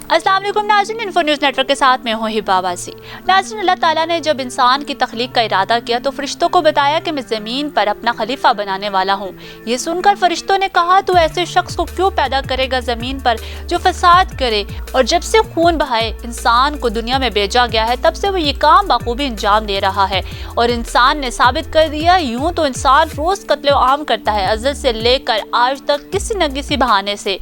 अस्सलाम वालेकुम नाज़रीन, इन्फो न्यूज़ नेटवर्क के साथ मैं हूँ हिबा बासी। नाज़रीन, अल्लाह ताला ने जब इंसान की तख्लीक का इरादा किया तो फरिश्तों को बताया कि मैं ज़मीन पर अपना खलीफा बनाने वाला हूँ। ये सुनकर फरिश्तों ने कहा, तू ऐसे शख्स को क्यों पैदा करेगा ज़मीन पर जो फसाद करे और जब से खून बहाए इंसान को दुनिया में भेजा गया है तब से वो ये काम बखूबी अंजाम दे रहा है और इंसान ने साबित कर दिया। यूँ तो इंसान रोज़ कत्ल आम करता है, अज़ल से लेकर आज तक किसी न किसी बहाने से।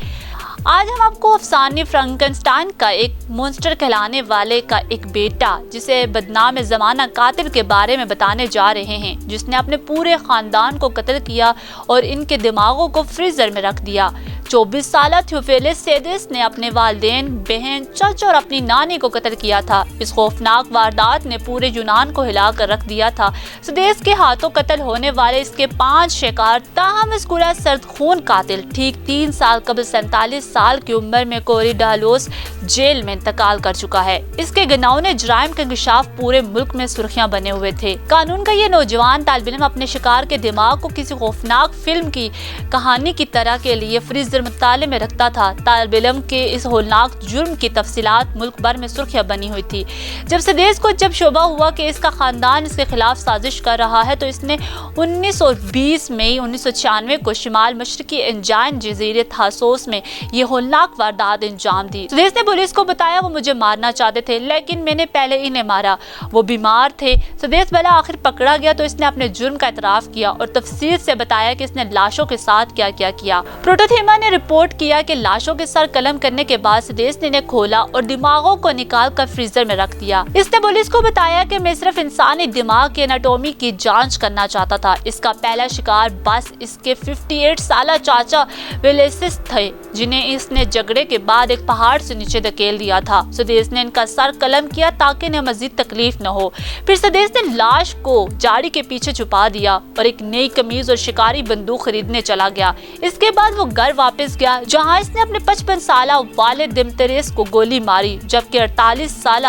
आज हम आपको अफसानी फ्रैंकनस्टाइन का एक मॉन्स्टर कहलाने वाले का एक बेटा जिसे बदनाम ज़माना कातिल के बारे में बताने जा रहे हैं, जिसने अपने पूरे खानदान को कत्ल किया और इनके दिमागों को फ्रीजर में रख दिया। 24 साल थियोफिलस सेडिस ने अपने वालिदैन, बहन, चाचा और अपनी नानी को कत्ल किया था। इस खौफनाक वारदात ने पूरे यूनान को हिला कर रख दिया था। सेडिस के हाथों कत्ल होने वाले इसके 5 शिकार ताहम मज़कूरा सर्द खून कातिल ठीक 3 साल कबल 47 साल की उम्र में कोरिडालोस जेल में इंतकाल कर चुका है। इसके घिनौने जुराइम का इंकशाफ पूरे मुल्क में सुर्खियां बने हुए थे। कानून का ये नौजवान तालिब इल्म अपने शिकार के दिमाग को किसी खौफनाक फिल्म की कहानी की तरह के लिए फ्रीजर मुताले में रखता था। तालिब इल्म के इस होलनाक जुर्म की तफसीलात मुल्क भर में सुर्खियां बनी हुई थी। जब सेडिस को शोबा हुआ कि इसका खानदान इसके खिलाफ साजिश कर रहा है तो इसने 1920 मई 1996 को शिमाल मशरकी एंजाइन जजीरे थासोस में ये होलनाक वारदात अंजाम दी। सेडिस ने पुलिस को बताया, वो मुझे मारना चाहते थे लेकिन मैंने पहले इन्हें मारा, वो बीमार थे। सेडिस भला आखिर पकड़ा गया तो इसने अपने जुर्म का इतराफ किया और तफसील से बताया कि इसने लाशों के साथ क्या क्या किया। प्रोटोथीमा ने रिपोर्ट किया कि लाशों के सर कलम करने के बाद सेडिस ने इन्हें खोला और दिमागों को निकाल कर फ्रीजर में रख दिया। इसने पुलिस को बताया कि मैं सिर्फ इंसानी दिमाग की एनाटॉमी की जांच करना चाहता था। इसका पहला शिकार बस इसके 58 साल चाचा विलेसिस थे, जिन्हें इसने झगड़े के बाद एक पहाड़ से नीचे धकेल दिया था। सेडिस ने इनका सर कलम किया ताकि इन्हें मजीद तकलीफ न हो। फिर सेडिस ने लाश को झाड़ी के पीछे छुपा दिया और एक नई कमीज और शिकारी बंदूक खरीदने चला गया। इसके बाद वो घर वापस गया जहां इसने अपने 55 साल वालिद दिमतरेस को गोली मारी, जबकि 48 साल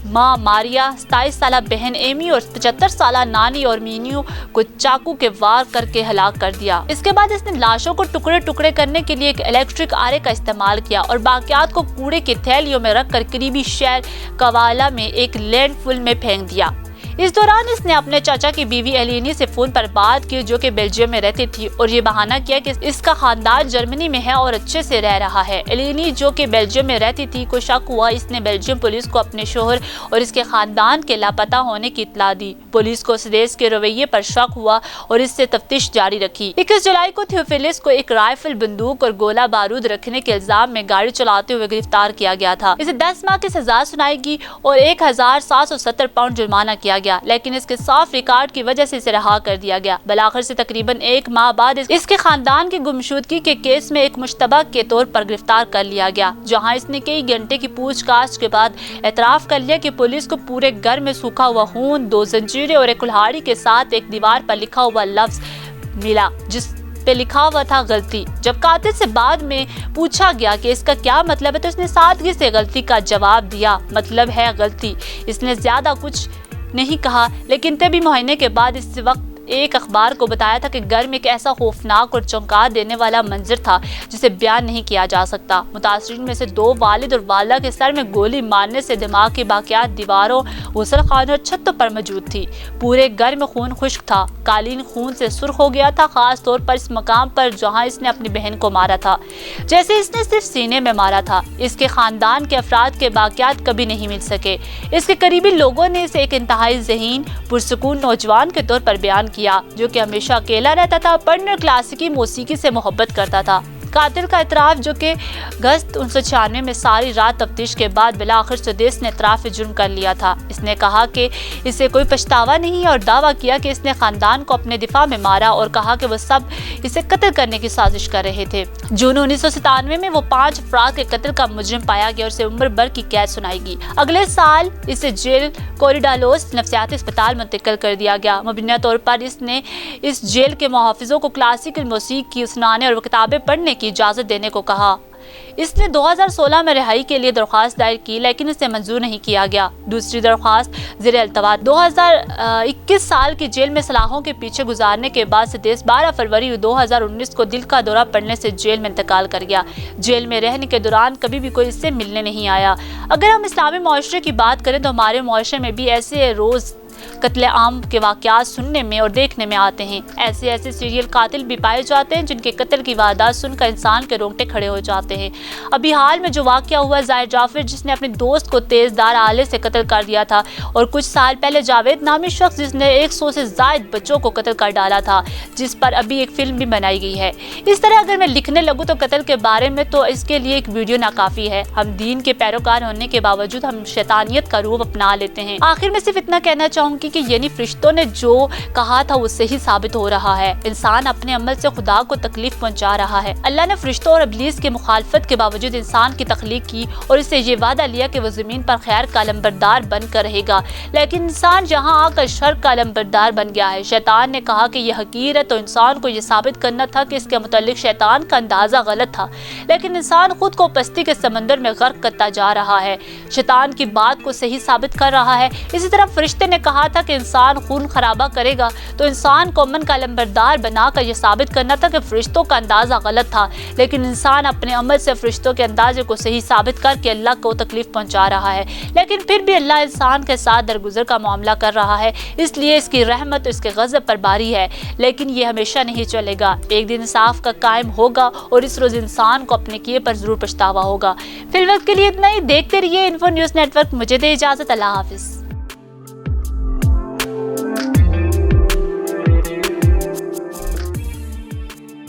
माँ मारिया, 27 साल बहन एमी और 75 साल नानी और मीनियो को चाकू के वार करके हलाक कर दिया। इसके बाद इसने लाशों को टुकड़े टुकड़े करने के लिए एक इलेक्ट्रिक आरे का इस्तेमाल किया और बाकियात को कूड़े की थैलियों में रखकर करीबी शहर कवाला में एक लैंडफिल में फेंक दिया। इस दौरान इसने अपने चाचा की बीवी एलिनी से फोन पर बात की जो कि बेल्जियम में रहती थी और ये बहाना किया कि इसका खानदान जर्मनी में है और अच्छे से रह रहा है। एलिनी जो कि बेल्जियम में रहती थी को शक हुआ। इसने बेल्जियम पुलिस को अपने शोहर और इसके खानदान के लापता होने की इत्तला दी। पुलिस को सेडिस के रवैये पर शक हुआ और इससे तफ्तीश जारी रखी। 21 जुलाई को थियोफिलस को एक राइफल, बंदूक और गोला बारूद रखने के इल्जाम में गाड़ी चलाते हुए गिरफ्तार किया गया था। इसे 10 माह की सजा सुनाई गई और 1770 पाउंड जुर्माना किया गया, लेकिन इसके साफ रिकॉर्ड की वजह से इसे रहा कर दिया गया। बलाखिर से तकरीबन 1 माह बाद इसके खानदान की गुमशुदगी के केस में एक मुश्तबा के तौर पर गिरफ्तार कर लिया गया, जहां इसने कई घंटे की पूछताछ के बाद एतराफ कर लिया कि पुलिस को पूरे घर में सूखा हुआ खून, 2 जंजीरें और एक कुल्हाड़ी के साथ एक दीवार पर लिखा हुआ लफ्ज मिला जिस पे लिखा हुआ था गलती। जब कातिल से बाद में पूछा गया कि इसका क्या मतलब है तो इसने सादगी से गलती का जवाब दिया, मतलब है गलती। इसने ज्यादा कुछ नहीं कहा, लेकिन तभी महीने के बाद इस वक्त एक अखबार को बताया था कि घर में एक ऐसा खौफनाक और चौंका देने वाला मंजर था जिसे बयान नहीं किया जा सकता। मुतासरीन में से 2 वालिद और वालिदा के सर में गोली मारने से दिमाग की बाकियात दीवारों, गुसल खानों और छतों पर मौजूद थी। पूरे घर में खून खुश्क था, कालीन खून से सुर्ख हो गया था, खास तौर पर इस मकाम पर जहां इसने अपनी बहन को मारा था, जैसे इसने सिर्फ सीने में मारा था। इसके खानदान के अफराद के बाकियात कभी नहीं मिल सके। इसके करीबी लोगों ने इसे एक इंतहाई ज़हीन, पुरसुकून नौजवान के तौर पर बयान किया जो कि हमेशा अकेला रहता था, पढ़ने और क्लासिकी मौसीकी से मोहब्बत करता था। कातिल का इतराफ जो कि अगस्त 1996 में सारी रात तफ्तीश के बाद बिलाखिर सेडिस ने इतराफ जुर्म कर लिया था। इसने कहा कि इसे कोई पछतावा नहीं और दावा किया कि इसने खानदान को अपने दिफा में मारा और कहा कि वो सब इसे कत्ल करने की साजिश कर रहे थे। जून 1997 में वो 5 अफराद के कत्ल का मुजरिम पाया गया और उसे उम्र भर की कैद सुनाई गई। अगले साल इसे जेल कोरिडालोस नफ्सियाती अस्पताल मुंतकिल कर दिया गया। मुबीना तौर पर इसने इस जेल के मुहाफिजों को क्लासिकल मौसीकी सुनाने और किताबें पढ़ने की इजाजत देने को कहा। اس نے 2016 میں رہائی کے لیے درخواست دائر کی لیکن اسے منظور نہیں کیا گیا۔ دوسری درخواست زیر التوا 2021 سال کی جیل میں سلاخوں کے پیچھے گزارنے کے بعد ستیش 12 فروری 2019 کو دل کا دورہ پڑنے سے جیل میں انتقال کر گیا۔ جیل میں رہنے کے دوران کبھی بھی کوئی اس سے ملنے نہیں آیا۔ اگر ہم اسلامی معاشرے کی بات کریں تو ہمارے معاشرے میں بھی ایسے روز قتل عام کے واقعات سننے میں اور دیکھنے میں آتے ہیں۔ ایسے سیریل قاتل بھی پائے جاتے ہیں جن کے قتل کی واردات سن کر انسان کے رونگٹے کھڑے ہو جاتے ہیں۔ ابھی حال میں جو واقعہ ہوا ظاہر جعفر جس نے اپنے دوست کو تیز دھار آلے سے قتل کر دیا تھا، اور کچھ سال پہلے جاوید نامی شخص جس نے 100 سے زائد بچوں کو قتل کر ڈالا تھا، جس پر ابھی ایک فلم بھی بنائی گئی ہے۔ اس طرح اگر میں لکھنے لگوں تو قتل کے بارے میں تو اس کے لیے ایک ویڈیو ناکافی ہے۔ ہم دین کے پیروکار ہونے کے باوجود ہم شیطانیت کا روپ اپنا لیتے ہیں۔ آخر میں صرف اتنا کہنا چاہوں گی کہ یعنی فرشتوں نے جو کہا تھا وہ صحیح ثابت ہو رہا ہے۔ انسان اپنے عمل سے خدا کو تکلیف پہنچا رہا ہے۔ اللہ نے فرشتوں اور ابلیس کے مخالفت کے باوجود انسان کی تخلیق کی اور اس سے یہ وعدہ لیا کہ وہ زمین پر خیر کا علمبردار بن کر رہے گا، لیکن انسان جہاں آ کر شر کا علمبردار بن گیا ہے۔ شیطان نے کہا کہ یہ حقیر ہے تو انسان کو یہ ثابت کرنا تھا کہ اس کے متعلق شیطان کا اندازہ غلط تھا، لیکن انسان خود کو پستی کے سمندر میں غرق کرتا جا رہا ہے، شیطان کی بات کو صحیح ثابت کر رہا ہے۔ اسی طرح فرشتے نے کہا تھا کہ انسان خون خرابہ کرے گا تو انسان کو امن کا علمبردار بنا کر یہ ثابت کرنا تھا کہ فرشتوں کا اندازہ غلط تھا، لیکن انسان اپنے عمل سے فرشتوں کے اندازے کو صحیح ثابت کر کے اللہ کو تکلیف پہنچا رہا ہے، لیکن پھر بھی اللہ انسان کے ساتھ درگزر کا معاملہ کر رہا ہے، اس لیے اس کی رحمت اس کے غضب پر باری ہے، لیکن یہ ہمیشہ نہیں چلے گا۔ ایک دن انصاف کا قائم ہوگا اور اس روز انسان کو اپنے کیے پر ضرور پچھتاوا ہوگا۔ فی الوقت کے لیے اتنا ہی، دیکھتے رہیے انفو نیوز نیٹ ورک۔ مجھے دے اجازت، اللہ حافظ۔